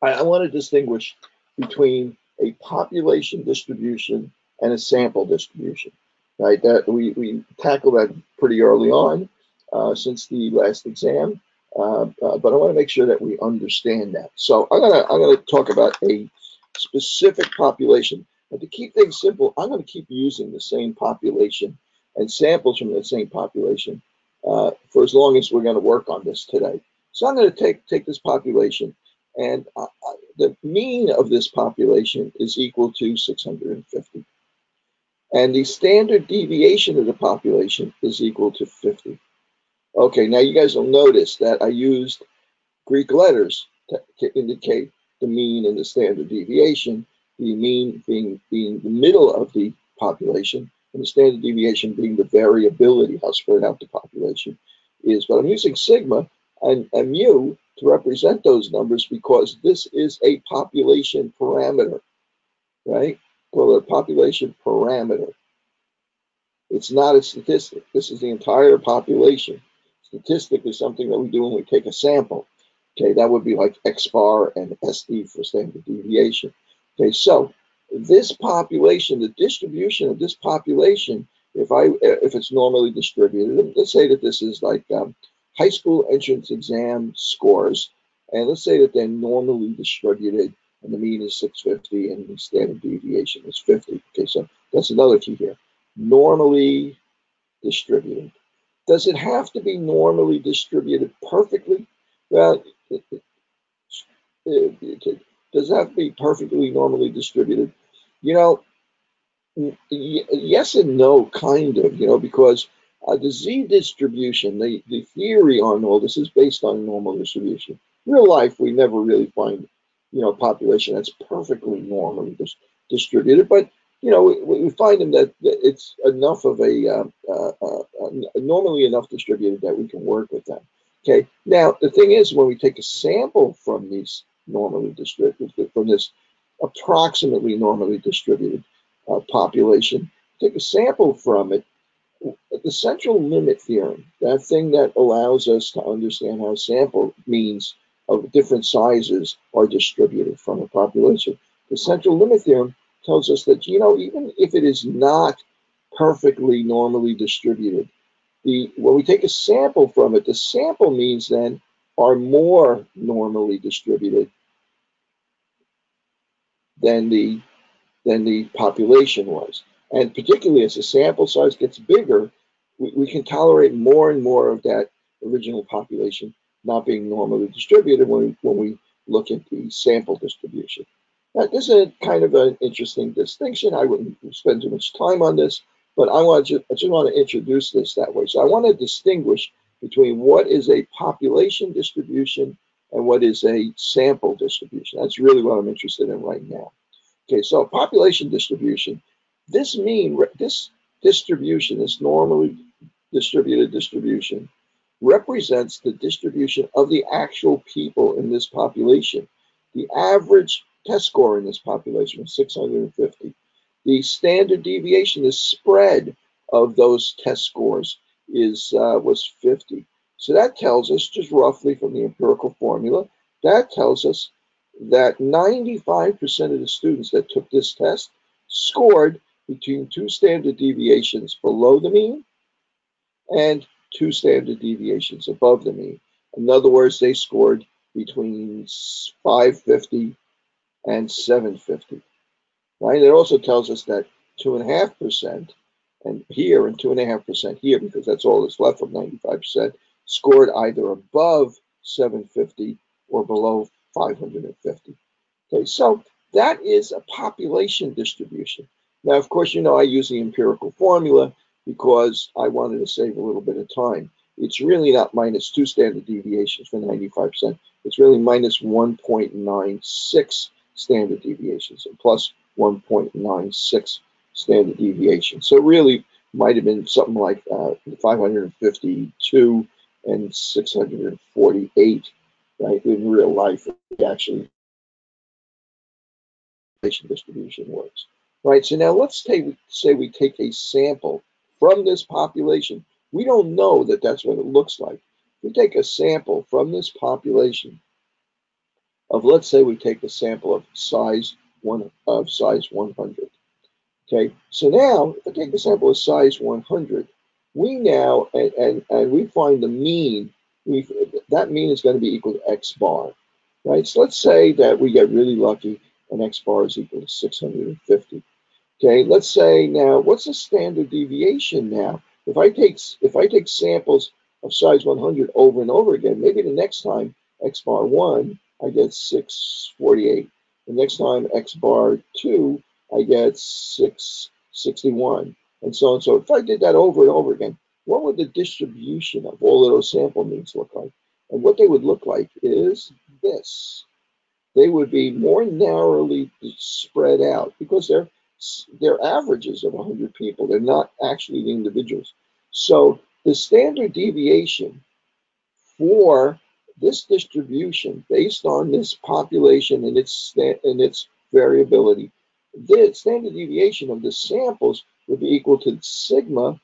I want to distinguish between a population distribution and a sample distribution, right? That we tackled that pretty early on since the last exam, but I want to make sure that we understand that. So I'm gonna talk about a specific population, and to keep things simple, I'm going to keep using the same population and samples from the same population for as long as we're going to work on this today. So I'm going to take this population, and the mean of this population is equal to 650. And the standard deviation of the population is equal to 50. Okay, now you guys will notice that I used Greek letters to indicate the mean and the standard deviation, the mean being the middle of the population, and the standard deviation being the variability, how spread out the population is. But I'm using sigma and mu to represent those numbers because this is a population parameter, right? Call it a population parameter. It's not a statistic. This is the entire population. Statistic is something that we do when we take a sample. Okay, that would be like X bar and SD for standard deviation. Okay, so this population, the distribution of this population, if it's normally distributed, let's say that this is like high school entrance exam scores, and let's say that they're normally distributed, and the mean is 650, and the standard deviation is 50. Okay, so that's another key here. Normally distributed. Does it have to be normally distributed perfectly? Well, does it have to be perfectly normally distributed? You know, yes and no, kind of, because the Z distribution, the theory on all this is based on normal distribution. Real life, we never really find, a population that's perfectly normally distributed, but, we find them that it's enough of normally enough distributed that we can work with them. Okay, now the thing is, when we take a sample from these normally distributed, from this approximately normally distributed population, take a sample from it, the central limit theorem, that thing that allows us to understand how sample means of different sizes are distributed from a population. The central limit theorem tells us that, even if it is not perfectly normally distributed, when we take a sample from it, the sample means then are more normally distributed than the population was. And particularly as the sample size gets bigger, we can tolerate more and more of that original population not being normally distributed when we look at the sample distribution. Now, this is a kind of an interesting distinction. I wouldn't spend too much time on this, but I just want to introduce this that way. So I want to distinguish between what is a population distribution and what is a sample distribution. That's really what I'm interested in right now. Okay, so population distribution, this distribution, this normally distributed distribution, represents the distribution of the actual people in this population. The average test score in this population was 650. The standard deviation, the spread of those test scores was 50. So that tells us, just roughly from the empirical formula, that tells us that 95% of the students that took this test scored between two standard deviations below the mean and two standard deviations above the mean. In other words, they scored between 550 and 750. Right? It also tells us that 2.5% and here and 2.5% here, because that's all that's left of 95%, scored either above 750 or below 550. Okay, so that is a population distribution. Now, of course, I use the empirical formula because I wanted to save a little bit of time. It's really not minus 2 standard deviations for 95%. It's really minus 1.96 standard deviations and plus 1.96 standard deviation. So it really might have been something like 552 and 648, right? In real life, it actually distribution works, right? So now let's say we take a sample from this population. We don't know that that's what it looks like. We take a sample from this population of, let's say we take a sample of size 100. Okay, so now if I take a sample of size 100, we now and we find the mean. We That mean is going to be equal to x bar, right? So let's say that we get really lucky and x bar is equal to 650. Okay, let's say now, what's the standard deviation now? If I take samples of size 100 over and over again, maybe the next time x bar 1, I get 648. The next time x bar 2, I get 661, and so on. So if I did that over and over again, what would the distribution of all of those sample means look like? And what they would look like is this. They would be more narrowly spread out because they're averages of 100 people. They're not actually the individuals. So the standard deviation for this distribution based on this population and its variability, the standard deviation of the samples would be equal to sigma,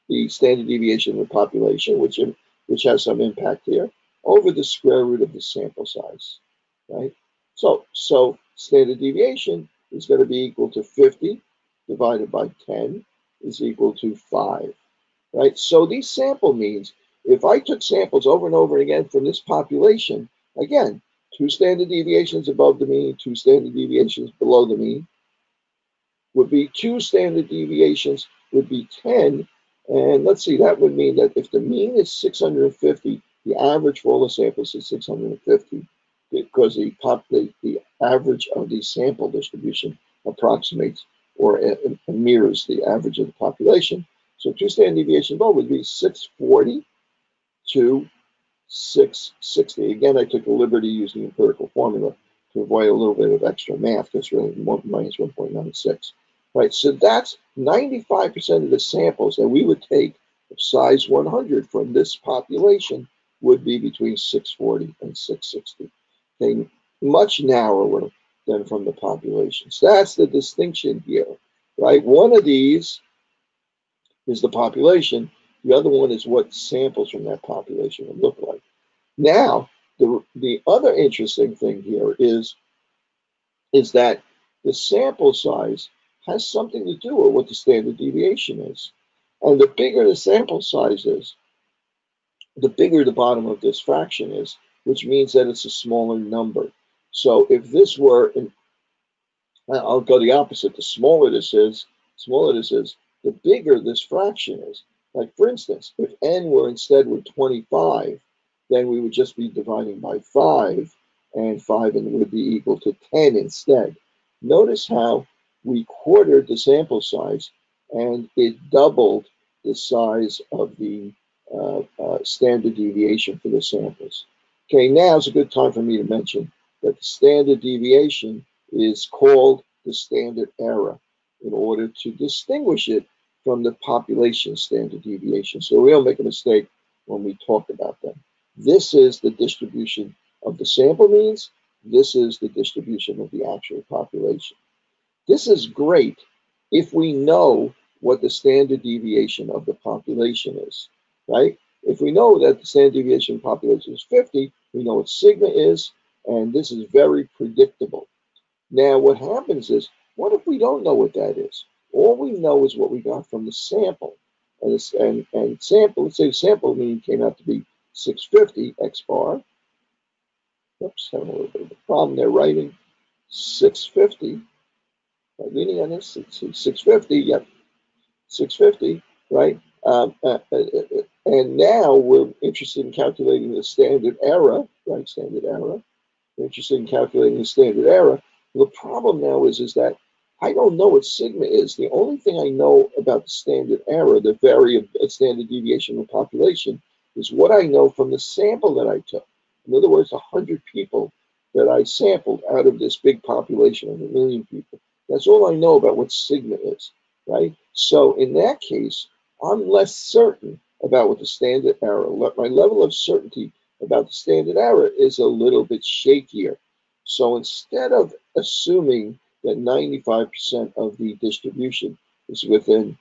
the standard deviation of the population, which has some impact here, over the square root of the sample size, right? So standard deviation is going to be equal to 50 divided by 10 is equal to 5, right? So these sample means, if I took samples over and over again from this population, again, 2 standard deviations above the mean, 2 standard deviations below the mean, would be 2 standard deviations would be 10. And let's see, that would mean that if the mean is 650, the average for all the samples is 650 because the average of the sample distribution approximates or mirrors the average of the population. So 2 standard deviations above would be 640 to 660. Again, I took the liberty using the empirical formula to avoid a little bit of extra math. That's really minus 1.96. Right, so that's 95% of the samples that we would take of size 100 from this population would be between 640 and 660. Okay, much narrower than from the population. So that's the distinction here, right? One of these is the population. The other one is what samples from that population would look like. Now, the other interesting thing here is that the sample size has something to do with what the standard deviation is. And the bigger the sample size is, the bigger the bottom of this fraction is, which means that it's a smaller number. So if this were an I'll go the opposite. Smaller this is, the bigger this fraction is. Like for instance, if n were instead with 25, then we would just be dividing by 5, and 5 would be equal to 10 instead. Notice how we quartered the sample size, and it doubled the size of the standard deviation for the samples. Okay, now is a good time for me to mention that the standard deviation is called the standard error in order to distinguish it from the population standard deviation. So we don't make a mistake when we talk about them. This is the distribution of the sample means. This is the distribution of the actual population. This is great if we know what the standard deviation of the population is, right? If we know that the standard deviation of the population is 50, we know what sigma is, and this is very predictable. Now, what happens is, what if we don't know what that is? All we know is what we got from the sample. And sample, let's say the sample mean came out to be 650 x bar. Oops, having a little bit of a problem there writing 650. Reading on this, it's 650, yep, 650, right? And now we're interested in calculating the standard error, right? Standard error. We're interested in calculating the standard error. The problem now is that I don't know what sigma is. The only thing I know about the standard error, the standard deviation of the population, is what I know from the sample that I took. In other words, 100 people that I sampled out of this big population of 1 million people. That's all I know about what sigma is, right? So in that case, I'm less certain about what the standard error. My level of certainty about the standard error is a little bit shakier. So instead of assuming that 95% of the distribution is within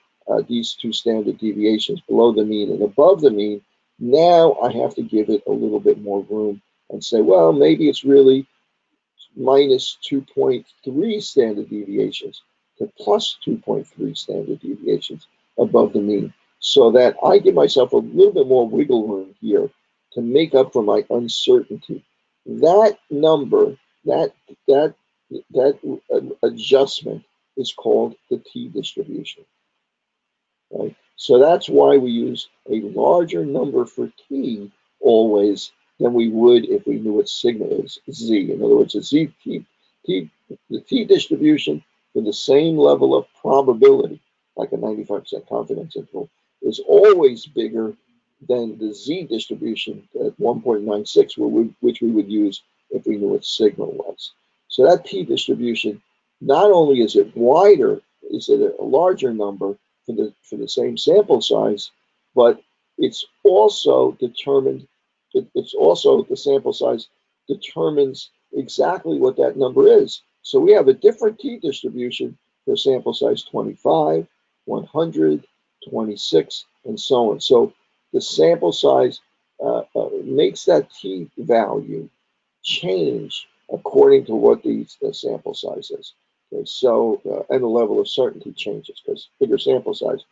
these 2 standard deviations below the mean and above the mean, now I have to give it a little bit more room and say, well, maybe it's really minus 2.3 standard deviations to plus 2.3 standard deviations above the mean, so that I give myself a little bit more wiggle room here to make up for my uncertainty. That number, that adjustment is called the t-distribution, right? So that's why we use a larger number for t always than we would if we knew what sigma is, z. In other words, the t-distribution for the same level of probability, like a 95% confidence interval, is always bigger than the z-distribution at 1.96, which we would use if we knew what sigma was. So that t-distribution, not only is it wider, is it a larger number, for the same sample size, but it's also determined. It's also the sample size determines exactly what that number is. So we have a different t-distribution for sample size 25, 100, 26, and so on. So the sample size makes that t-value change according to what the sample size is. Okay, so, and the level of certainty changes because bigger sample size,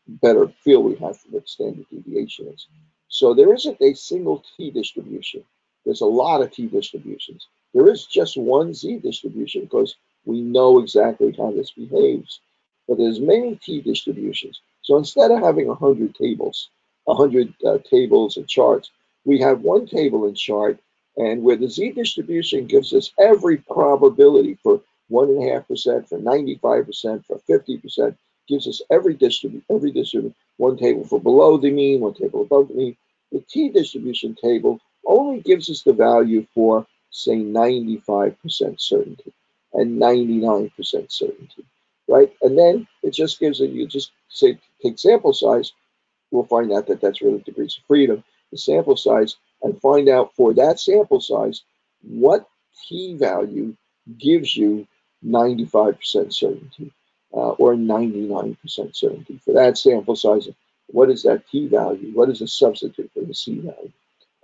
better feel we have for what standard deviation is. So there isn't a single t-distribution. There's a lot of t-distributions. There is just one z-distribution because we know exactly how this behaves. But there's many t-distributions. So instead of having 100 tables, 100 tables and charts, we have one table and chart, and where the z-distribution gives us every probability for 1.5%, for 95%, for 50%, gives us every distribution, one table for below the mean, one table above the mean. The t-distribution table only gives us the value for, say, 95% certainty and 99% certainty, right? And then it just gives it, you just say, take sample size, we'll find out that that's really degrees of freedom, the sample size, and find out for that sample size what t-value gives you 95% certainty or 99% certainty. For that sample size, what is that t-value? What is a substitute for the c-value?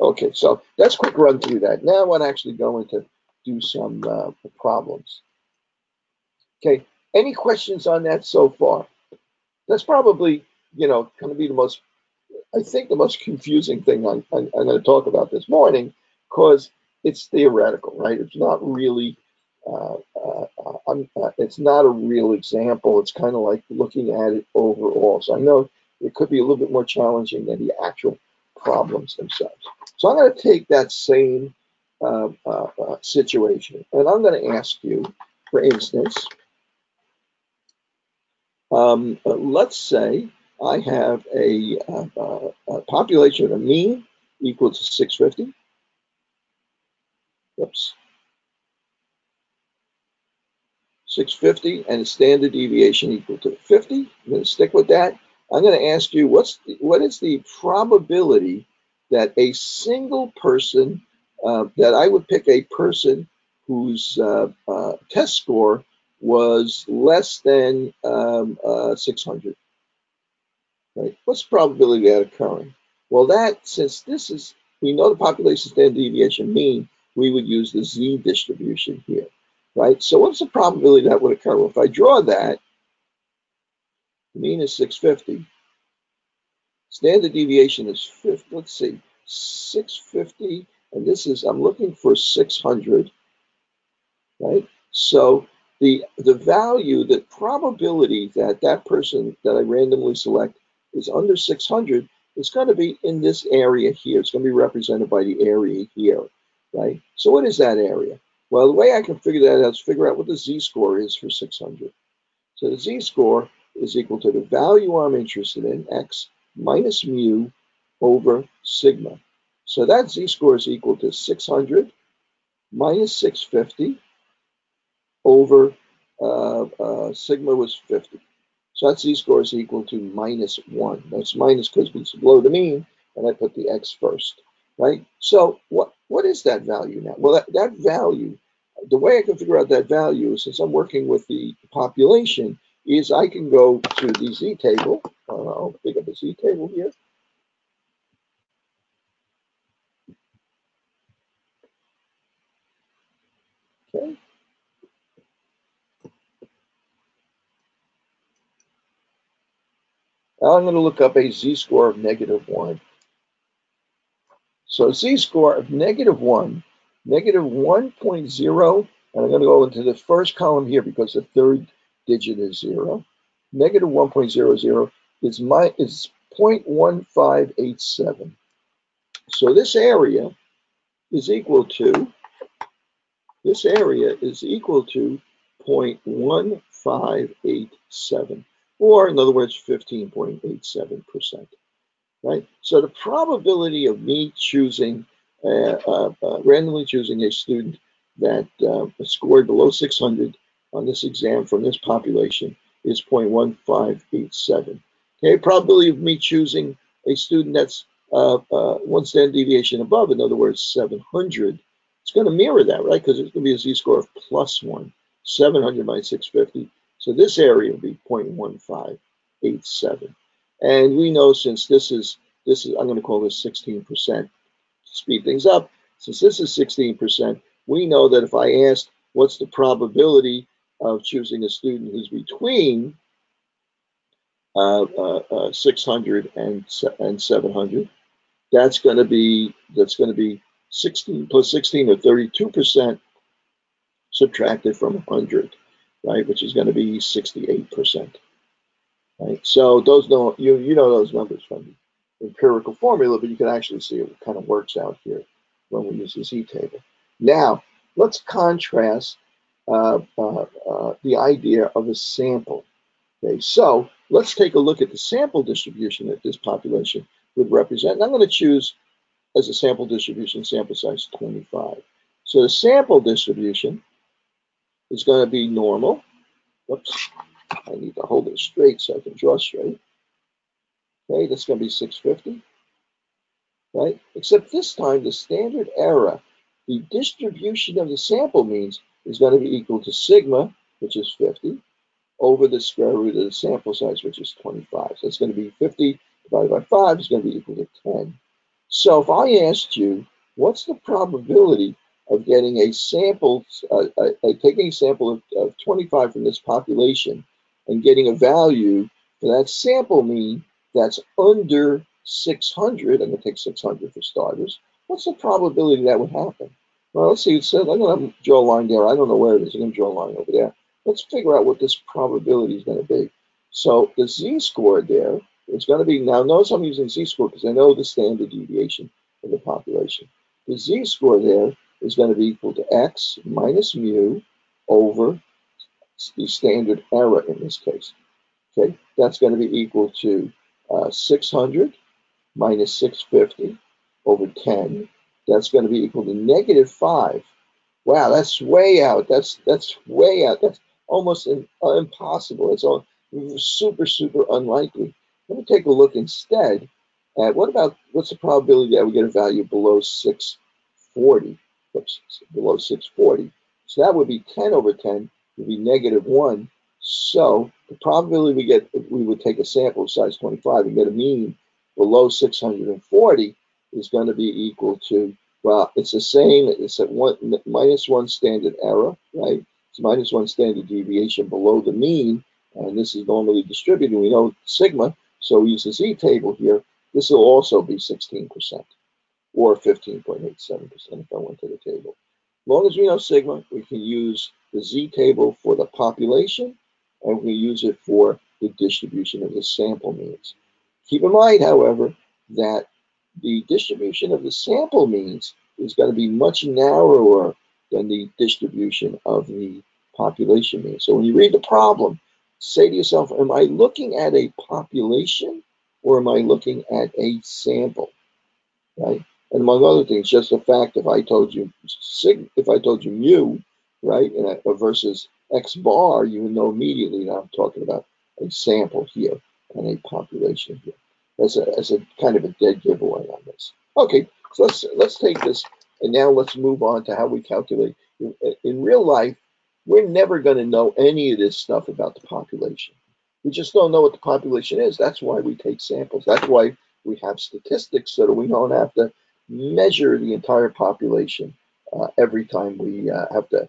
Okay, so let's quick run through that. Now I want to actually go into do some problems. Okay, any questions on that so far? That's probably, going to be I think the most confusing thing I'm going to talk about this morning, because it's theoretical, right? It's not really, it's not a real example. It's kind of like looking at it overall. So I know it could be a little bit more challenging than the actual problems themselves. So I'm going to take that same situation, and I'm going to ask you, for instance, let's say I have a population, a mean equal to 650. Oops. 650 and a standard deviation equal to 50. I'm going to stick with that. I'm going to ask you, what is the probability that a single person, that I would pick a person whose test score was less than 600? Right? What's the probability of that occurring? Well, since we know the population standard deviation mean, we would use the z distribution here, right? So what's the probability that would occur? Well, if I draw that, mean is 650. Standard deviation is 50. Let's see, 650, and I'm looking for 600, right? So the value, the probability that that person that I randomly select is under 600 is going to be in this area here. It's going to be represented by the area here, right? So what is that area? Well, the way I can figure that out is figure out what the z-score is for 600. So the z-score is equal to the value I'm interested in, x, minus mu over sigma. So that z-score is equal to 600 minus 650 over sigma was 50. So that z-score is equal to -1. That's minus because it's below the mean, and I put the x first, right? So what is that value now? Well, that value, the way I can figure out that value is, since I'm working with the population, is I can go to the z-table. I'll pick up the z-table here. Okay. Now I'm going to look up a z-score of -1. So z-score of -1, -1.0, and I'm going to go into the first column here because the third digit is 0. -1.00 is 0.1587. So this area is equal to 0.1587, or in other words, 15.87%. Right? So the probability of me choosing, randomly choosing a student that scored below 600 on this exam from this population is 0.1587. Okay, probability of me choosing a student that's one standard deviation above, in other words, 700, it's going to mirror that, right? Because it's going to be a z-score of +1, 700 minus 650. So this area will be 0.1587. And we know since this is, I'm going to call this 16%, to speed things up. Since this is 16%, we know that if I asked what's the probability of choosing a student who's between 600 and 700, that's going to be 16 plus 16, or 32%, subtracted from 100, right, which is going to be 68%. Right? So those don't, you know those numbers from the empirical formula, but you can actually see it kind of works out here when we use the z-table. Now, let's contrast the idea of a sample. Okay, so let's take a look at the sample distribution that this population would represent. And I'm going to choose as a sample distribution sample size 25. So the sample distribution is going to be normal. Whoops, I need to hold it straight so I can draw straight. Okay, that's going to be 650, right? Except this time, the standard error, the distribution of the sample means, is going to be equal to sigma, which is 50, over the square root of the sample size, which is 25. So it's going to be 50 divided by 5 is going to be equal to 10. So if I asked you, what's the probability of getting a sample, taking a sample of 25 from this population and getting a value for that sample mean that's under 600, I'm going to take 600 for starters, what's the probability that would happen? Well, let's see, it says, I'm going to draw a line there. I don't know where it is. I'm going to draw a line over there. Let's figure out what this probability is going to be. So the z-score there is going to be, now notice I'm using z-score because I know the standard deviation of the population. The z-score there is going to be equal to x minus mu over the standard error in this case. Okay, that's going to be equal to 600 minus 650 over 10. That's going to be equal to -5. Wow, that's way out. That's way out. That's almost impossible. It's all super, super unlikely. Let me take a look instead at what's the probability that we get a value below 640? Oops, below 640. So that would be 10 over 10 would be -1. So the probability we would take a sample size 25 and get a mean below 640 is going to be equal to, well, it's the same. It's at -1 standard error, right? It's -1 standard deviation below the mean, and this is normally distributed. We know sigma, so we use the z-table here. This will also be 16%, or 15.87% if I went to the table. As long as we know sigma, we can use the z-table for the population, and we use it for the distribution of the sample means. Keep in mind, however, that the distribution of the sample means is going to be much narrower than the distribution of the population means. So when you read the problem, say to yourself, am I looking at a population or am I looking at a sample, right? And among other things, just the fact if I told you mu, right, versus x bar, you would know immediately that I'm talking about a sample here and a population here. As a kind of a dead giveaway on this. Okay, so let's take this and now let's move on to how we calculate. In real life, we're never going to know any of this stuff about the population. We just don't know what the population is. That's why we take samples. That's why we have statistics so that we don't have to measure the entire population every time we have to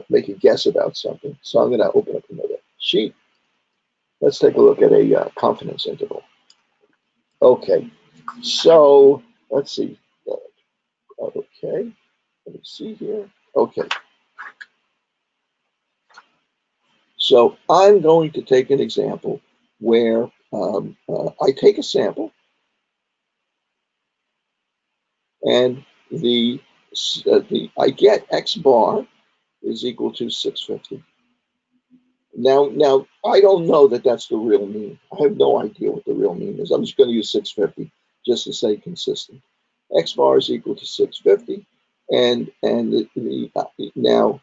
make a guess about something. So I'm going to open up another sheet. Let's take a look at a confidence interval. Okay, so let's see. Okay, let me see here. Okay, so I'm going to take an example where I take a sample and I get X bar is equal to 650. Now I don't know that that's the real mean. I have no idea what the real mean is. I'm just going to use 650 just to say consistent. X bar is equal to 650, now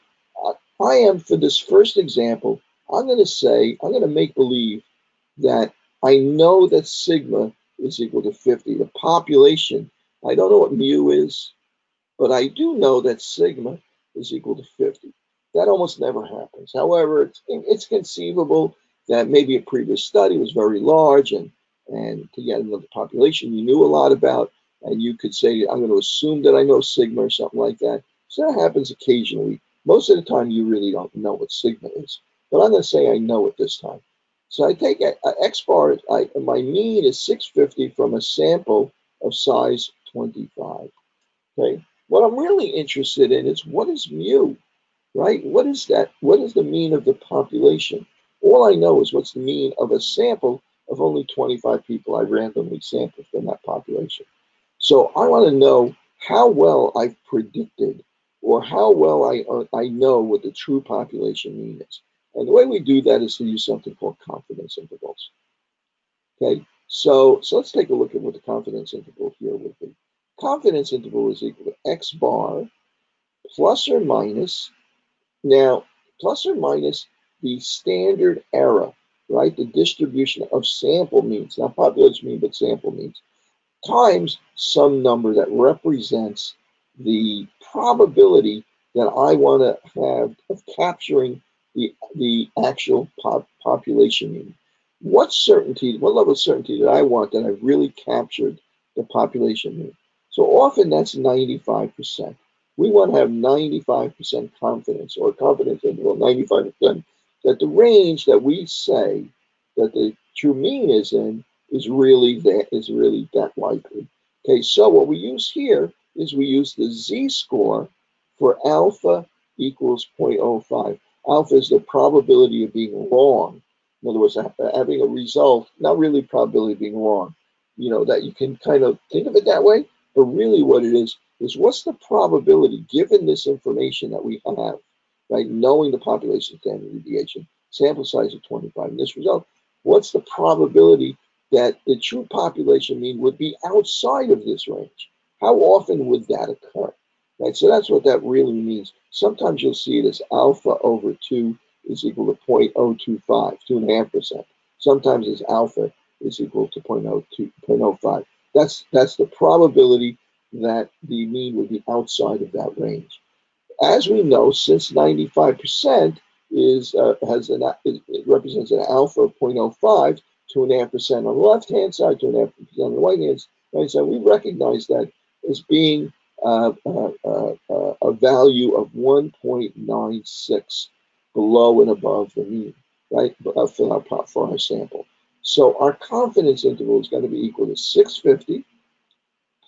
I am, for this first example, I'm going to make believe that I know that sigma is equal to 50. The population, I don't know what mu is, but I do know that sigma is equal to 50. That almost never happens. However, it's conceivable that maybe a previous study was very large and to get another population you knew a lot about, and you could say, I'm going to assume that I know sigma or something like that. So that happens occasionally. Most of the time, you really don't know what sigma is. But I'm going to say I know it this time. So I take X bar, my mean is 650 from a sample of size 25. Okay. What I'm really interested in is what is mu, right? What is that? What is the mean of the population? All I know is what's the mean of a sample of only 25 people I randomly sampled from that population. So I want to know how well I've predicted or how well I know what the true population mean is. And the way we do that is to use something called confidence intervals. Okay, so let's take a look at what the confidence interval here would be. Confidence interval is equal to X bar plus or minus, now, plus or minus the standard error, right? The distribution of sample means, not population mean, but sample means, times some number that represents the probability that I want to have of capturing the actual population mean. What level of certainty did I want that I really captured the population mean? So often that's 95%. We want to have 95% confidence, or confidence interval 95%, that the range that we say that the true mean is in is really that likely. Okay, so what we use here is we use the z-score for alpha equals 0.05. Alpha is the probability of being wrong. In other words, having a result, not really probability of being wrong. You know, that you can kind of think of it that way, but really what it is what's the probability, given this information that we have, right, knowing the population standard deviation, sample size of 25 in this result, what's the probability that the true population mean would be outside of this range? How often would that occur? Right, so that's what that really means. Sometimes you'll see it as alpha over 2 is equal to 0.025, 2.5%. Sometimes it's alpha is equal to 0.05. That's the probability that the mean would be outside of that range. As we know, since 95% it represents an alpha of 0.05, 2.5% on the left-hand side, 2.5% on the right-hand side, we recognize that as being a value of 1.96 below and above the mean, right, for our sample. So our confidence interval is going to be equal to 650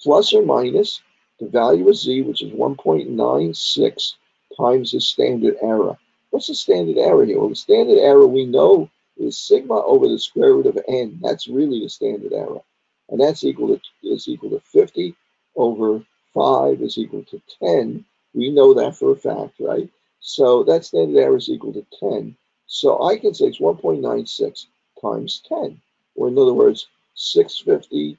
plus or minus the value of z, which is 1.96 times the standard error. What's the standard error here? Well, the standard error we know is sigma over the square root of n. That's really the standard error. And that's equal to 50 over 5 is equal to 10. We know that for a fact, right? So that standard error is equal to 10. So I can say it's 1.96 times 10. Or in other words, 650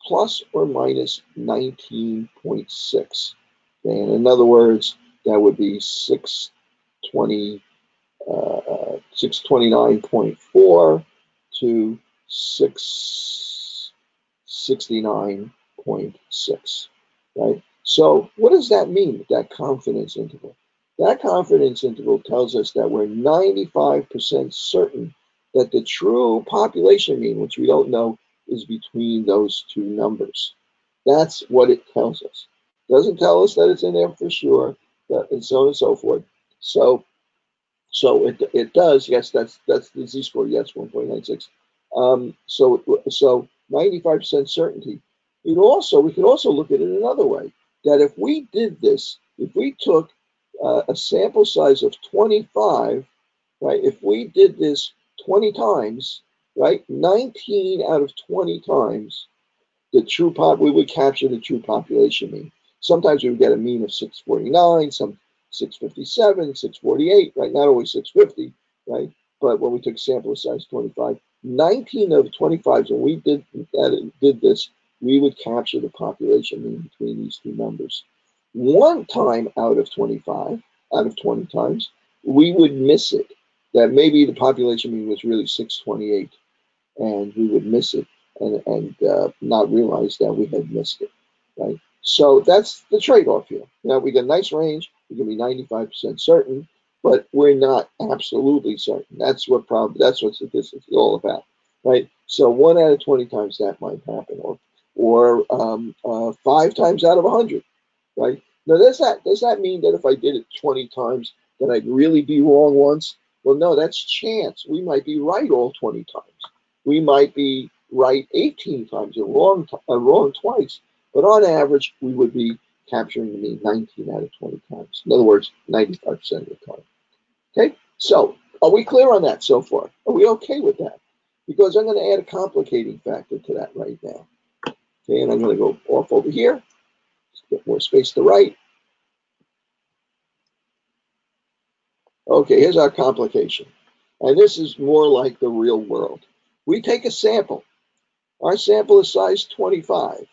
plus or minus 19.6. And in other words, that would be 629.4 to 669.6, right? So what does that mean, that confidence interval? That confidence interval tells us that we're 95% certain that the true population mean, which we don't know, is between those two numbers. That's what it tells us. It doesn't tell us that it's in there for sure. and so on and so forth. So it does, yes, that's the z-score, yes, 1.96. So 95% certainty. We could also look at it another way, that if we did this, if we took a sample size of 25, right, if we did this 20 times, right, 19 out of 20 times, we would capture the true population mean. Sometimes we would get a mean of 649, some 657, 648, right? Not always 650, right? But when we took sample size 25, 19 of 25s, when we did this, we would capture the population mean between these two numbers. One time out of 25, out of 20 times, we would miss it. That maybe the population mean was really 628, and we would miss it and not realize that we had missed it, right? So that's the trade-off here. Now we get a nice range. We can be 95% certain, but we're not absolutely certain. That's what statistics is all about, right? So 1 out of 20 times that might happen, or 5 times out of 100, right? Now, does that mean that if I did it 20 times, that I'd really be wrong once? Well, no, that's chance. We might be right all 20 times. We might be right 18 times and wrong twice. But on average, we would be capturing the mean 19 out of 20 times. In other words, 95% of the time. Okay, so are we clear on that so far? Are we okay with that? Because I'm going to add a complicating factor to that right now. Okay, and I'm going to go off over here. Just get more space to write. Okay, here's our complication. And this is more like the real world. We take a sample. Our sample is size 25.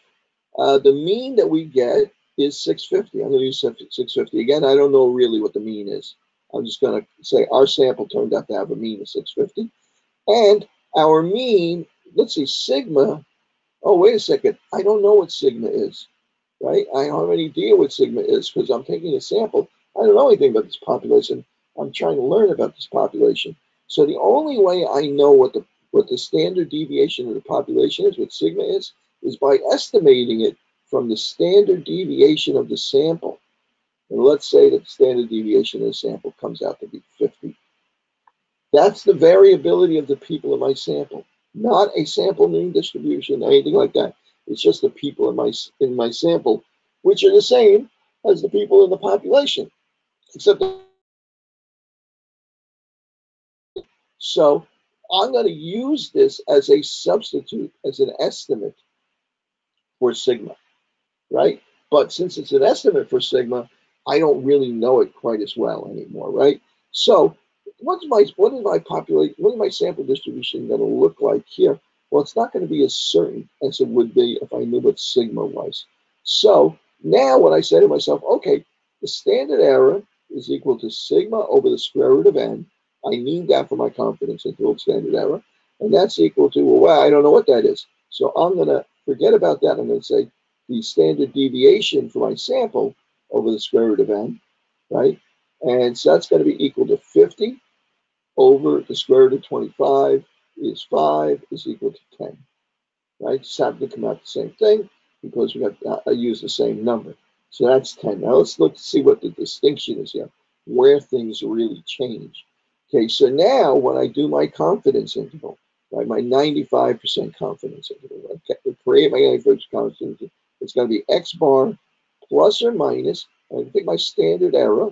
The mean that we get is 650. I'm going to use 650. Again, I don't know really what the mean is. I'm just going to say our sample turned out to have a mean of 650. And our mean, let's see, sigma. Oh, wait a second. I don't know what sigma is, right? I don't have any idea what sigma is because I'm taking a sample. I don't know anything about this population. I'm trying to learn about this population. So the only way I know what the standard deviation of the population is, what sigma is by estimating it from the standard deviation of the sample. And let's say that the standard deviation of the sample comes out to be 50. That's the variability of the people in my sample, not a sample mean distribution, anything like that. It's just the people in my sample, which are the same as the people in the population, except so I'm going to use this as a substitute, as an estimate for sigma, right? But since it's an estimate for sigma, I don't really know it quite as well anymore, right? So what is my sample distribution going to look like here? Well, it's not going to be as certain as it would be if I knew what sigma was. So now when I say to myself, okay, the standard error is equal to sigma over the square root of n. I need that for my confidence interval standard error. And that's equal to, well, I don't know what that is. So I'm going to forget about that. I'm going to say the standard deviation for my sample over the square root of n, right? And so that's going to be equal to 50 over the square root of 25 is 5 is equal to 10, right? Just happen to come out the same thing because I use the same number. So that's 10. Now let's look to see what the distinction is here, where things really change. Okay, so now when I do my confidence interval, right, my 95% confidence interval, create my 95% confidence interval, it's going to be x bar plus or minus, I think my standard error,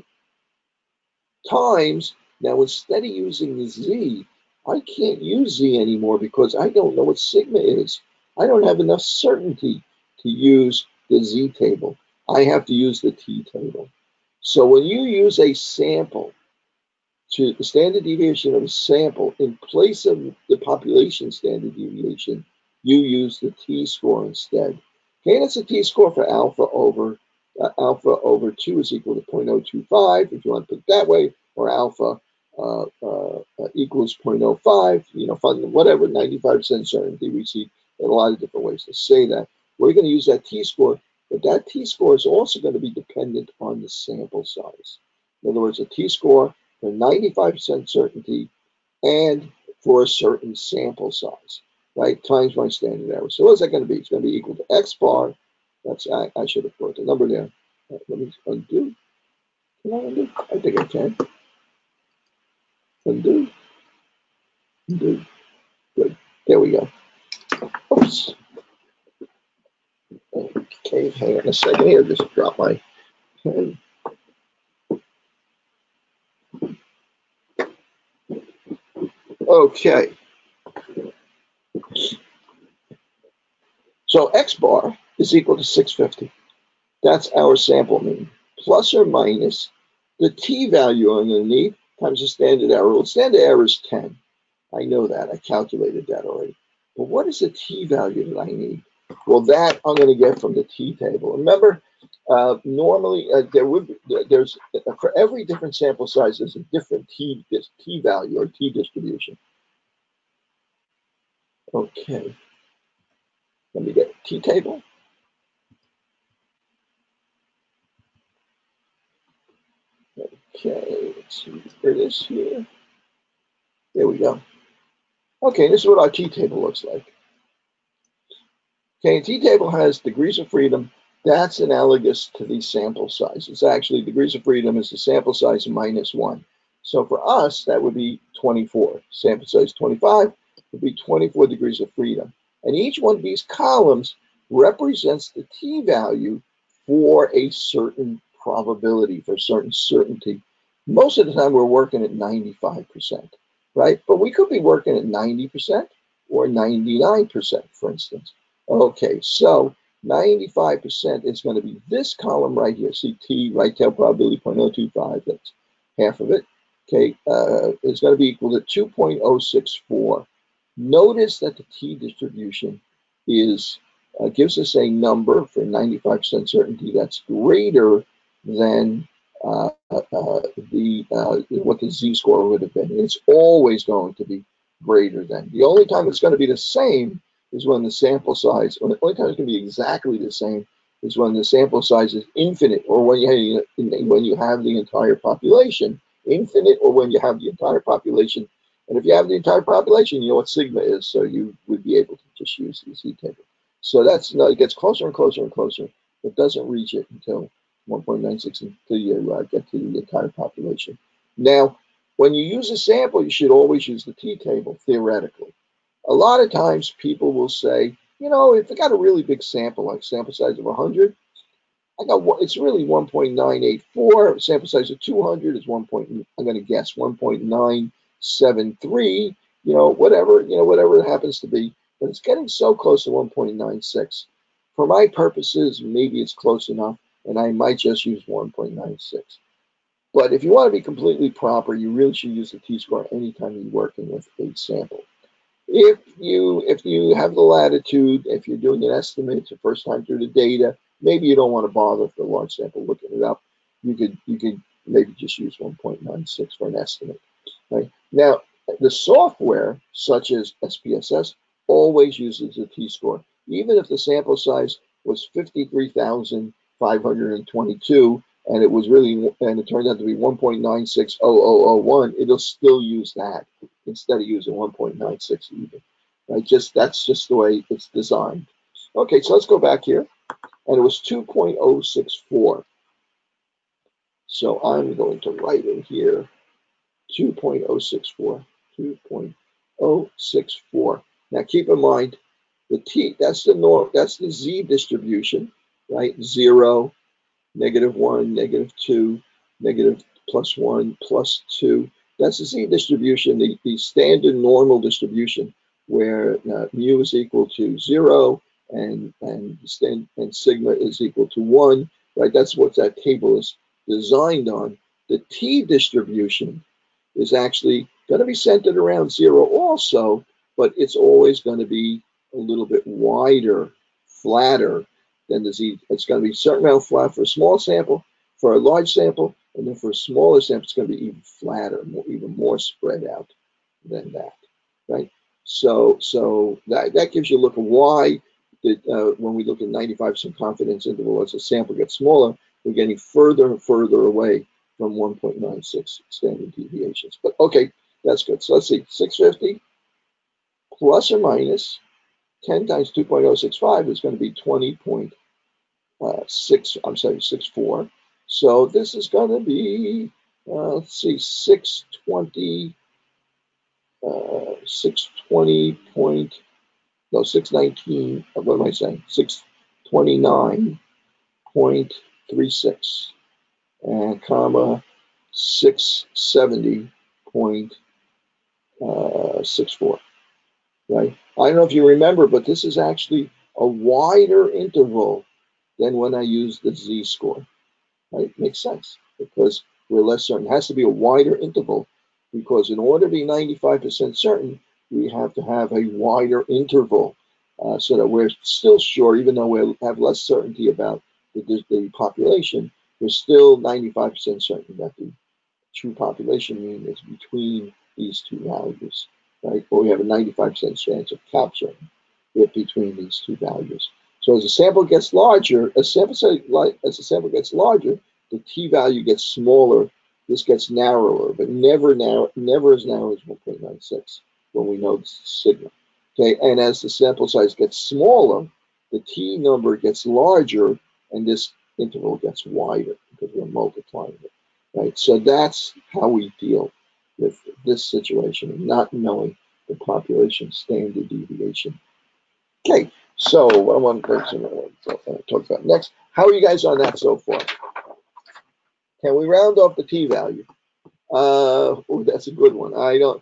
times, now instead of using the z, I can't use z anymore because I don't know what sigma is. I don't have enough certainty to use the z table. I have to use the t table. So when you use a sample, to the standard deviation of a sample in place of the population standard deviation, you use the t-score instead. Okay, that's a t-score for alpha over 2 is equal to 0.025 if you want to put it that way, or alpha equals 0.05, whatever, 95% certainty. We see a lot of different ways to say that. We're going to use that t-score, but that t-score is also going to be dependent on the sample size. In other words, a t-score for 95% certainty and for a certain sample size, right? Times my standard error. So what's that going to be? It's going to be equal to x bar. I should have put the number there. Let me undo. Can I undo? I think I can. Undo. Undo. Good. There we go. Oops. Okay, hang on a second here. Just drop my pen. Okay. So X bar is equal to 650. That's our sample mean. Plus or minus the t value I'm going to need times the standard error. Well, standard error is 10. I know that. I calculated that already. But what is the t value that I need? Well, that I'm going to get from the t table. Remember, normally there's for every different sample size, there's a different t value or t distribution. Okay, let me get t table. Okay, let's see where it is here. There we go. Okay, this is what our t table looks like. Okay, t-table has degrees of freedom. That's analogous to the sample size. It's actually degrees of freedom is the sample size minus 1. So for us, that would be 24. Sample size 25 would be 24 degrees of freedom. And each one of these columns represents the t-value for a certain probability, for a certain certainty. Most of the time, we're working at 95%, right? But we could be working at 90% or 99%, for instance. Okay, so 95% is going to be this column right here. See T, right tail probability 0.025, that's half of it. Okay, it's going to be equal to 2.064. Notice that the T distribution is gives us a number for 95% certainty that's greater than what the z-score would have been. It's always going to be greater than. The only time it's going to be the same is when the sample size, or the only time it's going to be exactly the same is when the sample size is infinite, or when you have the entire population infinite, or when you have the entire population. And if you have the entire population, you know what sigma is, so you would be able to just use the z-table. So that's it gets closer and closer and closer. It doesn't reach it until 1.96 until you get to the entire population. Now, when you use a sample, you should always use the t-table theoretically. A lot of times people will say, you know, if I got a really big sample, like sample size of 100, it's really 1.984. Sample size of 200 is I'm going to guess 1.973. Whatever it happens to be, but it's getting so close to 1.96. For my purposes, maybe it's close enough, and I might just use 1.96. But if you want to be completely proper, you really should use the t-score anytime you're working with a sample. If you have the latitude, if you're doing an estimate, it's the first time through the data, maybe you don't want to bother for a large sample looking it up. You could maybe just use 1.96 for an estimate. Right? Now, the software, such as SPSS, always uses a t-score. Even if the sample size was 53,522 and it turned out to be 1.960001, it'll still use that instead of using 1.96 even. Right? That's just the way it's designed. Okay, so let's go back here. And it was 2.064. So I'm going to write in here 2.064. 2.064. Now keep in mind the t, that's the z distribution, right? 0, -1, -2, negative +1, +2. That's the z distribution, the standard normal distribution where mu is equal to 0 and sigma is equal to 1, right? That's what that table is designed on. The t distribution is actually going to be centered around 0 also, but it's always going to be a little bit wider, flatter than the z. It's going to be a certain amount flat for a small sample, for a large sample, and then for a smaller sample, it's going to be even flatter, even more spread out than that, right? So that gives you a look at why when we look at 95% confidence interval, as the sample gets smaller, we're getting further and further away from 1.96 standard deviations. But okay, that's good. So let's see, 650 plus or minus 10 times 2.065 is going to be 20.64. So this is going to be, let's see, 620, 620 point, no, 619, what am I saying? 629.36 and comma 670.64, right? I don't know if you remember, but this is actually a wider interval than when I use the z-score. Right? Makes sense because we're less certain. It has to be a wider interval because in order to be 95% certain, we have to have a wider interval so that we're still sure, even though we have less certainty about the population, we're still 95% certain that the true population mean is between these two values, right? Or we have a 95% chance of capturing it between these two values. So as the sample gets larger, as the sample gets larger, the t-value gets smaller. This gets narrower, but never as narrow as 1.96 when we know the signal. Okay, and as the sample size gets smaller, the t number gets larger, and this interval gets wider because we're multiplying it. Right, so that's how we deal with this situation, not knowing the population standard deviation. Okay, so what I want to talk about next. How are you guys on that so far? Can we round off the t-value? Oh, that's a good one. I don't,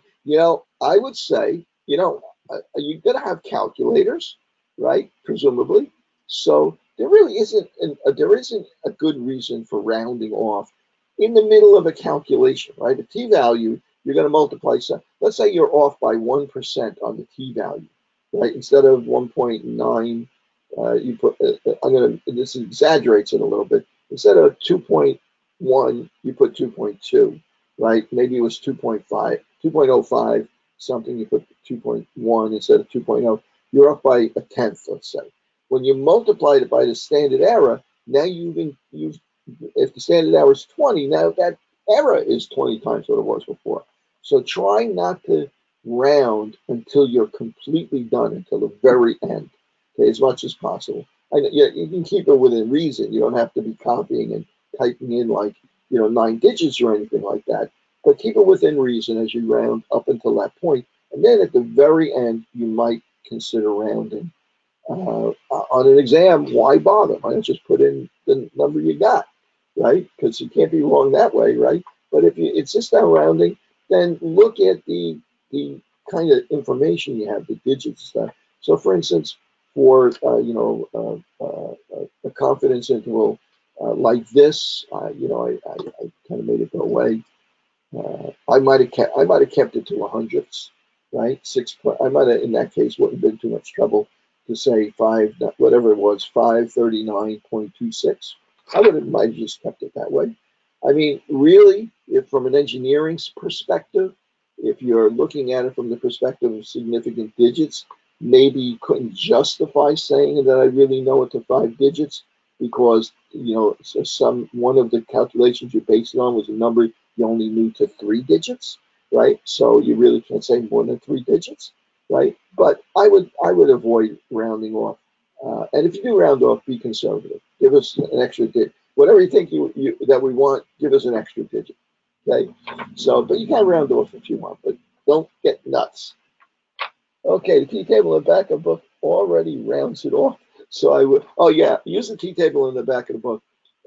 I would say, you're going to have calculators, right? Presumably. So there really isn't a good reason for rounding off in the middle of a calculation, right? A t-value, you're going to multiply. So let's say you're off by 1% on the t-value, right? Instead of 1.9, you put, this exaggerates it a little bit. Instead of 2.1, you put 2.2, right? Maybe it was 2.5, 2.05 something, you put 2.1 instead of 2.0. You're up by a tenth, let's say. When you multiplied it by the standard error, now if the standard error is 20, now that error is 20 times what it was before. So try not to round until you're completely done, until the very end, okay, as much as possible. You can keep it within reason. You don't have to be copying and typing in like 9 digits or anything like that, but keep it within reason as you round up until that point. And then at the very end, you might consider rounding. On an exam, why bother? Why not just put in the number you got, right? Because you can't be wrong that way, right? But if you insist on rounding, then look at the kind of information you have, the digits stuff. So, for instance, for a confidence interval like this, I kind of made it go away. I might have kept it to a hundredths, right? I might have, in that case, wouldn't have been too much trouble to say whatever it was, 539.26. Might have just kept it that way. I mean, really, if from an engineering perspective, if you're looking at it from the perspective of significant digits, maybe you couldn't justify saying that I really know it to 5 digits because one of the calculations you based it on was a number you only knew to 3 digits, right? So you really can't say more than 3 digits, right? But I would avoid rounding off. And if you do round off, be conservative. Give us an extra digit. Whatever you think that we want, give us an extra digit. Okay. So, but you can round off if you want, but don't get nuts. Okay, the t-table in the back of the book already rounds it off. So I would, oh yeah, use the t-table in the back of the book.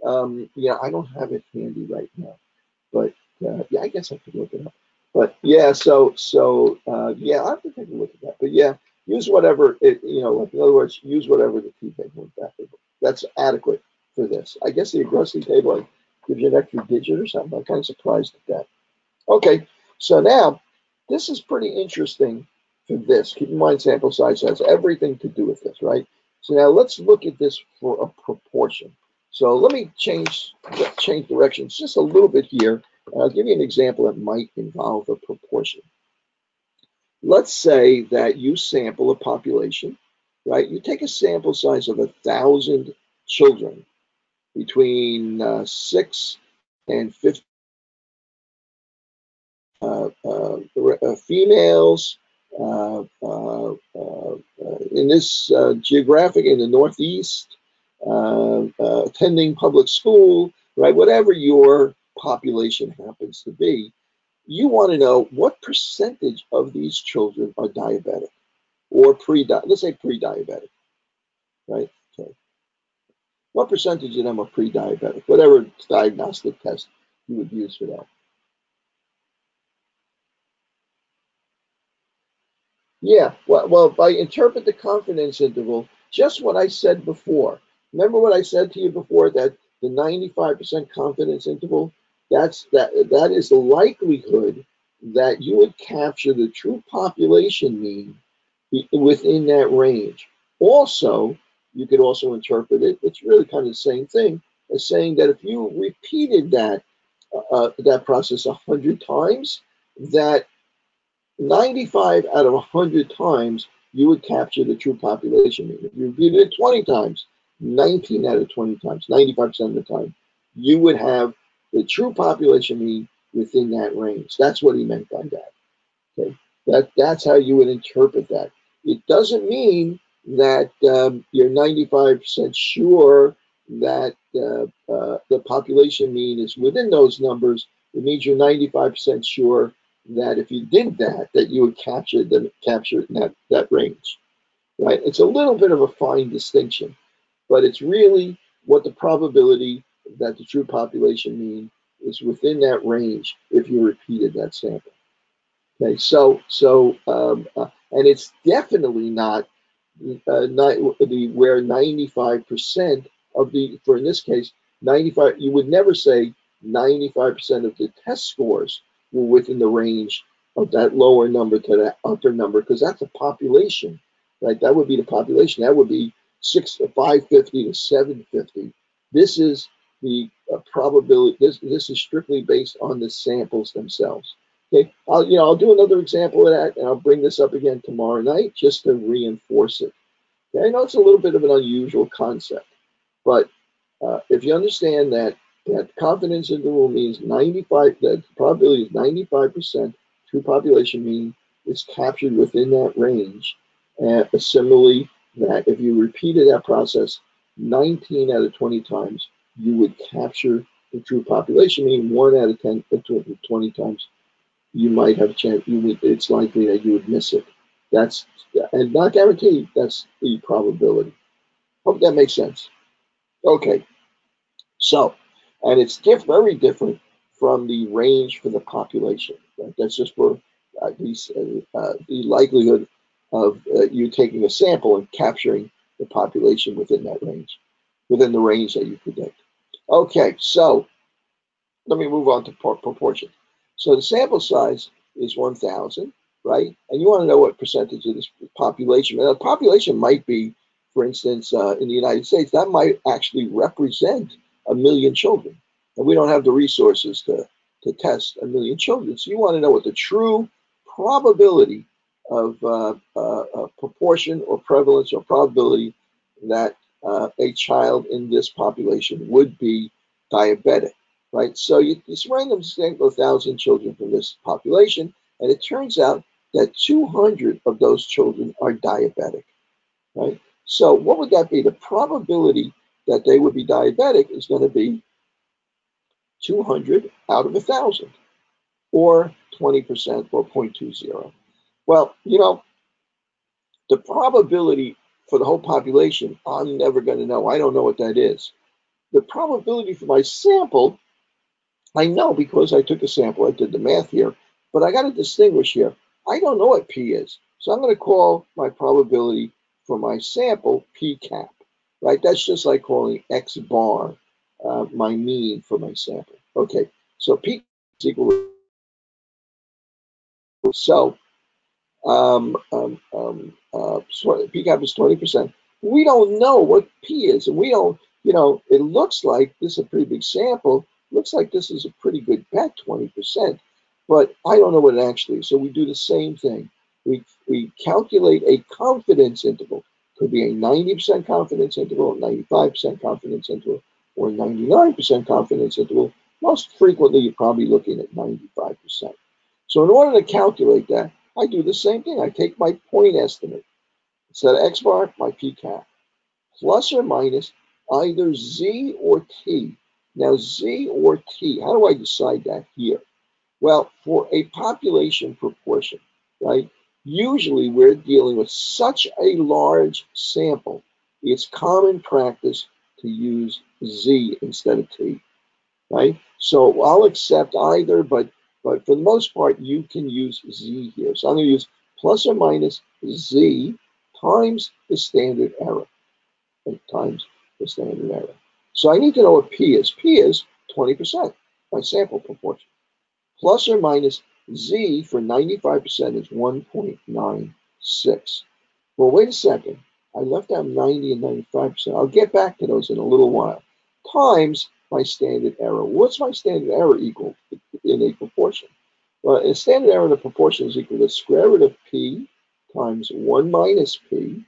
I don't have it handy right now, but yeah, I guess I could look it up. But yeah, yeah, I have to take a look at that. But yeah, use whatever in other words, use whatever the t-table in the back of the book. That's adequate for this. I guess the aggressive table gives you an extra digit or something. I'm kind of surprised at that. Okay, so now this is pretty interesting for this. Keep in mind sample size has everything to do with this, right? So now let's look at this for a proportion. So let me change directions just a little bit here. And I'll give you an example that might involve a proportion. Let's say that you sample a population, right? You take a sample size of 1,000 children between 6 and 15 females in this geographic in the Northeast, attending public school right? Whatever your population happens to be, you want to know what percentage of these children are diabetic or let's say pre-diabetic, right? Okay. What percentage of them are pre-diabetic? Whatever diagnostic test you would use for that. Yeah, well, by interpret the confidence interval, just what I said before. Remember what I said to you before that the 95% confidence interval, that is the likelihood that you would capture the true population mean within that range. Also, you could also interpret it, it's really kind of the same thing, as saying that if you repeated that process 100 times, that 95 out of 100 times, you would capture the true population mean. If you repeated it 20 times, 19 out of 20 times, 95% of the time, you would have the true population mean within that range. That's what he meant by that. Okay, that's how you would interpret that. It doesn't mean that you're 95% sure that the population mean is within those numbers. It means you're 95% sure that if you did that, that you would capture that range. Right? It's a little bit of a fine distinction, but it's really what the probability that the true population mean is within that range if you repeated that sample. Okay, and it's definitely not where 95% of for in this case 95. You would never say 95% of the test scores were within the range of that lower number to that upper number because that's a population, right? That would be the population. That would be 550 to 750. This is the probability. This is strictly based on the samples themselves. Okay, I'll do another example of that, and I'll bring this up again tomorrow night just to reinforce it. Okay, I know it's a little bit of an unusual concept, but if you understand that confidence interval means 95, that the probability is 95% true population mean is captured within that range, and similarly, that if you repeated that process 19 out of 20 times, you would capture the true population mean 1 out of 10, 20 times you might have a chance. It's likely that you would miss it. That's and not guaranteed. That's the probability. Hope that makes sense. Okay, so and it's very different from the range for the population. Right? That's just for the likelihood of you taking a sample and capturing the population within that range, within the range that you predict. Okay, so let me move on to proportion. So the sample size is 1,000, right? And you want to know what percentage of this population. Now, the population might be, for instance, in the United States, that might actually represent 1 million children. And we don't have the resources to test 1 million children. So you want to know what the true probability of proportion or prevalence or probability that a child in this population would be diabetic, right? So you just random sample 1,000 children from this population, and it turns out that 200 of those children are diabetic, right? So what would that be? The probability that they would be diabetic is going to be 200 out of 1,000, or 20%, or 0.20. Well, the probability for the whole population, I'm never going to know. I don't know what that is. The probability for my sample, I know because I took a sample, I did the math here, but I got to distinguish here. I don't know what P is. So I'm going to call my probability for my sample P cap, right? That's just like calling X bar my mean for my sample. Okay, so P is equal to, so P cap is 20%. We don't know what P is, and we don't, it looks like this is a pretty big sample. Looks like this is a pretty good bet, 20%, but I don't know what it actually is. So we do the same thing. We calculate a confidence interval. Could be a 90% confidence interval, a 95% confidence interval, or a 99% confidence interval. Most frequently, you're probably looking at 95%. So in order to calculate that, I do the same thing. I take my point estimate. Instead of X bar, my P cap, plus or minus either Z or T. Now, Z or T, how do I decide that here? Well, for a population proportion, right, usually we're dealing with such a large sample, it's common practice to use Z instead of T, right? So I'll accept either, but for the most part, you can use Z here. So I'm going to use plus or minus Z times the standard error, right, times the standard error. So I need to know what P is. P is 20%, my sample proportion. Plus or minus Z for 95% is 1.96. Well, wait a second. I left out 90 and 95%. I'll get back to those in a little while. Times my standard error. What's my standard error equal in a proportion? Well, a standard error in a proportion is equal to the square root of P times 1 minus P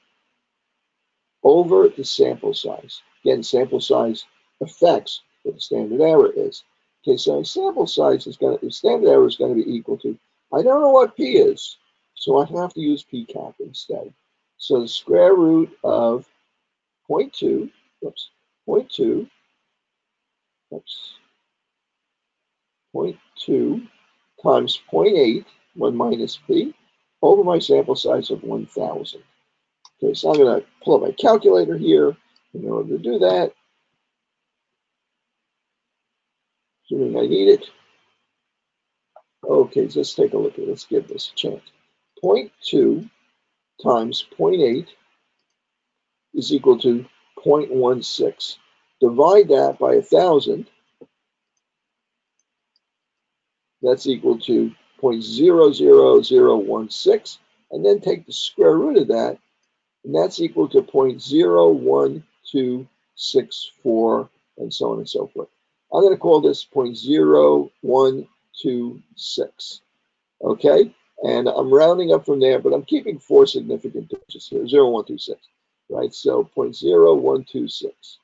over the sample size. Again, sample size affects what the standard error is. Okay, so sample size is going to, the standard error is going to be equal to, I don't know what P is, so I have to use P cap instead. So the square root of 0.2, oops, 0.2, oops, 0.2 times 0.8, 1 minus P, over my sample size of 1,000. Okay, so I'm going to pull up my calculator here in order to do that. Assuming I need it. Okay, let's take a look at it. Let's give this a chance. 0.2 times 0.8 is equal to 0.16. Divide that by 1,000. That's equal to 0.00016. And then take the square root of that. And that's equal to 0.01264, and so on and so forth. I'm going to call this 0.0126. Okay, and I'm rounding up from there, but I'm keeping 4 significant digits here, 0.126, right? So 0.0126.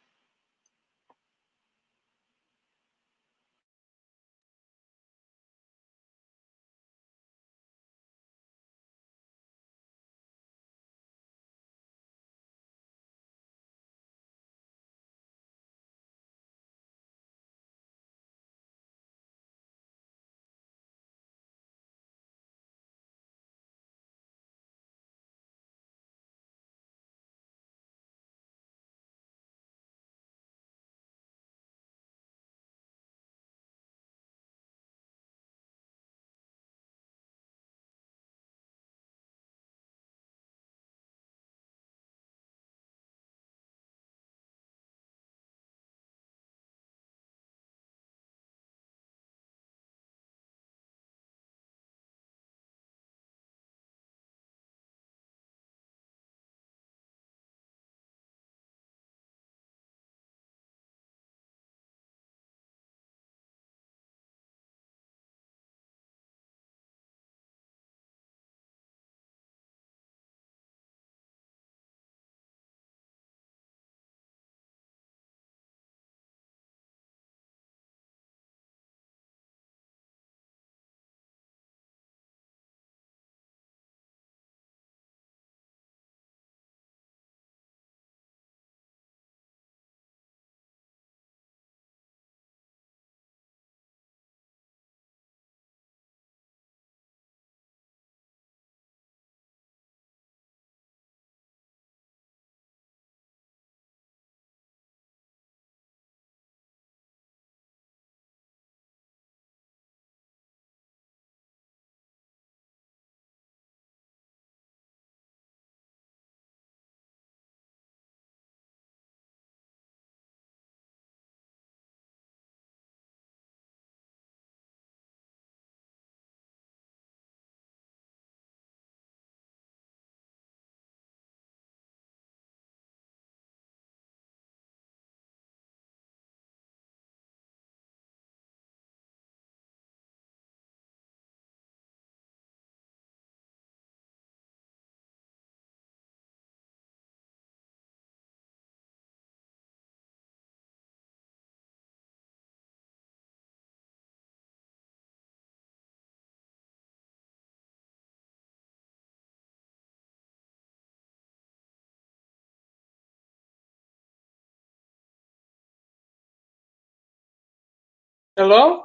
Hello?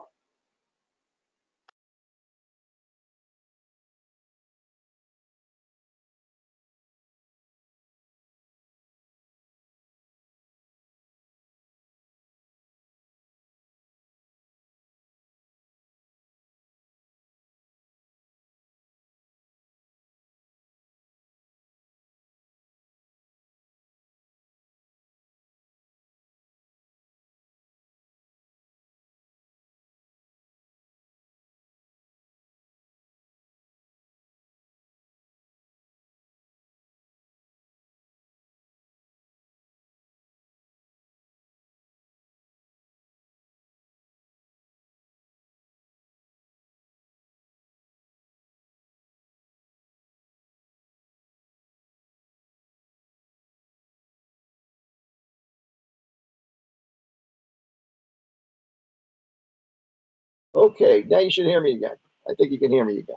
Okay, now you should hear me again. I think you can hear me again.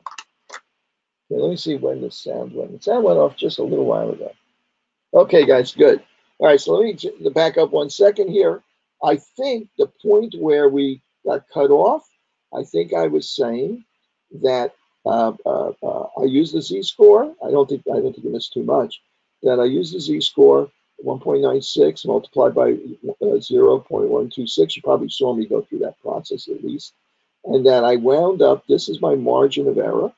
Okay, let me see when the sound went. The sound went off just a little while ago. Okay, guys, good. All right, so let me back up 1 second here. I think the point where we got cut off, I think I was saying that I use the z-score. I don't think you missed too much. That I use the z-score 1.96 multiplied by 0.126. You probably saw me go through that process at least, and that I wound up. This is my margin of error,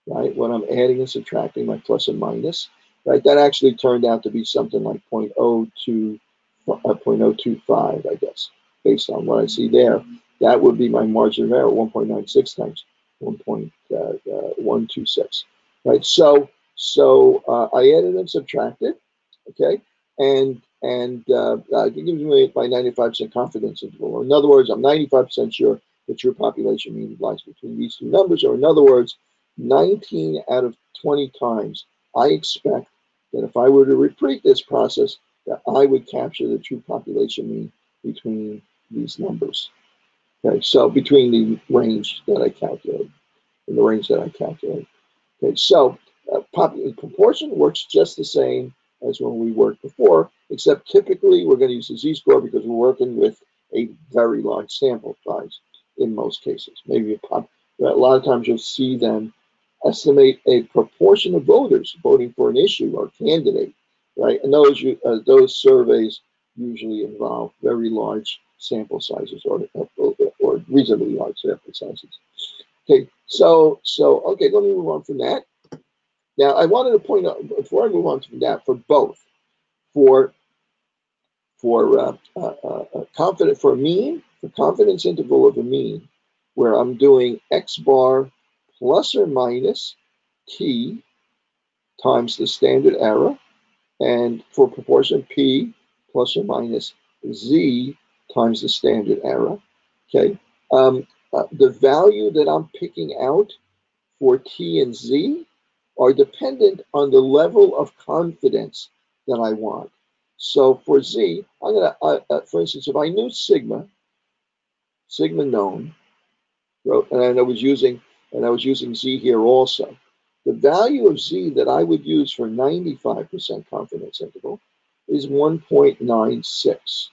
right? When I'm adding and subtracting my plus and minus, right? That actually turned out to be something like 0.025, I guess, based on what I see there. That would be my margin of error, 1.96 times 1.126, right? So I added and subtracted, okay, and it gives me my 95% confidence interval. In other words, I'm 95% sure the true population mean lies between these two numbers, or in other words, 19 out of 20 times, I expect that if I were to repeat this process, that I would capture the true population mean between these numbers. Okay, so between the range that I calculate, in the range that I calculate. Okay, so proportion works just the same as when we worked before, except typically we're going to use the z-score because we're working with a very large sample size in most cases. Maybe a lot of times you'll see them estimate a proportion of voters voting for an issue or candidate, right? And those surveys usually involve very large sample sizes or reasonably large sample sizes. Okay, so okay, let me move on from that. Now, I wanted to point out before I move on from that, for both, for confident for a mean, the confidence interval of a mean, where I'm doing x bar plus or minus t times the standard error, and for proportion p plus or minus z times the standard error. Okay, the value that I'm picking out for T and Z are dependent on the level of confidence that I want. So for Z, I'm gonna, for instance, if I knew sigma known, and I was using Z here also. The value of Z that I would use for 95% confidence interval is 1.96.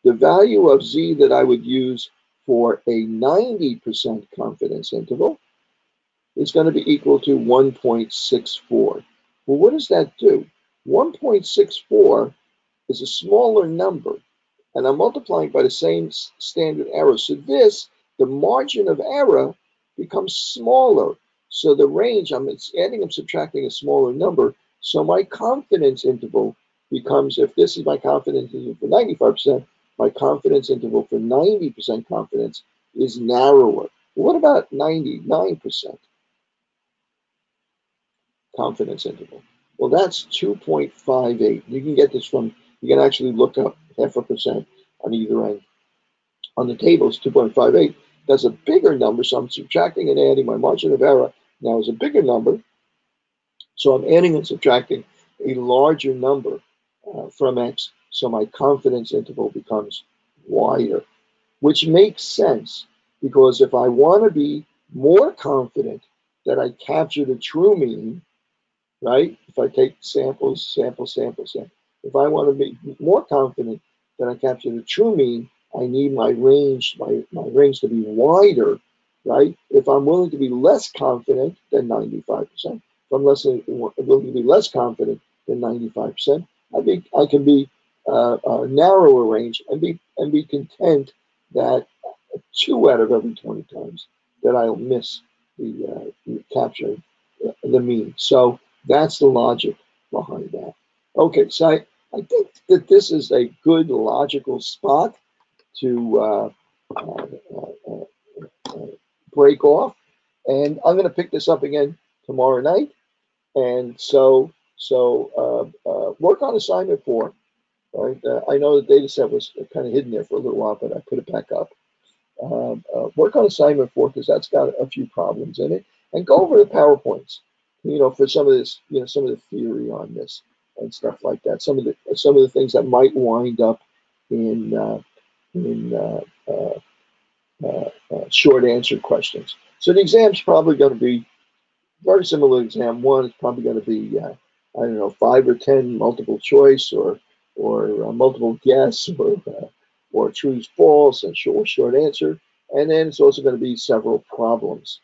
The value of Z that I would use for a 90% confidence interval is going to be equal to 1.64. Well, what does that do? 1.64 is a smaller number, and I'm multiplying by the same standard error. So the margin of error becomes smaller. So the range, I'm adding and subtracting a smaller number. So my confidence interval becomes, if this is my confidence interval for 95%, my confidence interval for 90% confidence is narrower. What about 99%? Confidence interval. Well, that's 2.58. You can get this from, you can actually look up 0.5% on either end. On the table, it's 2.58. That's a bigger number, so I'm subtracting and adding. My margin of error now is a bigger number, so I'm adding and subtracting a larger number from X, so my confidence interval becomes wider, which makes sense because if I want to be more confident that I capture the true mean, right? If I take samples, sample. If I want to be more confident that I capture the true mean, I need my range, my range to be wider, right? If I'm willing to be less confident than 95%, if I'm willing to be less confident than 95%, I can be a narrower range and be content that 2 out of every 20 times that I'll miss the capturing the mean. So that's the logic behind that. Okay, so I think that this is a good logical spot to uh, uh, uh, break off. And I'm going to pick this up again tomorrow night. And work on assignment 4. Right? I know the data set was kind of hidden there for a little while, but I put it back up. Work on assignment 4 because that's got a few problems in it, and go over the PowerPoints. For some of this, some of the theory on this and stuff like that. Some of the things that might wind up in in short answer questions. So the exam's probably going to be very similar to exam 1. It's probably going to be I don't know, 5 or 10 multiple choice or multiple guess or choose false and short answer. And then it's also going to be several problems.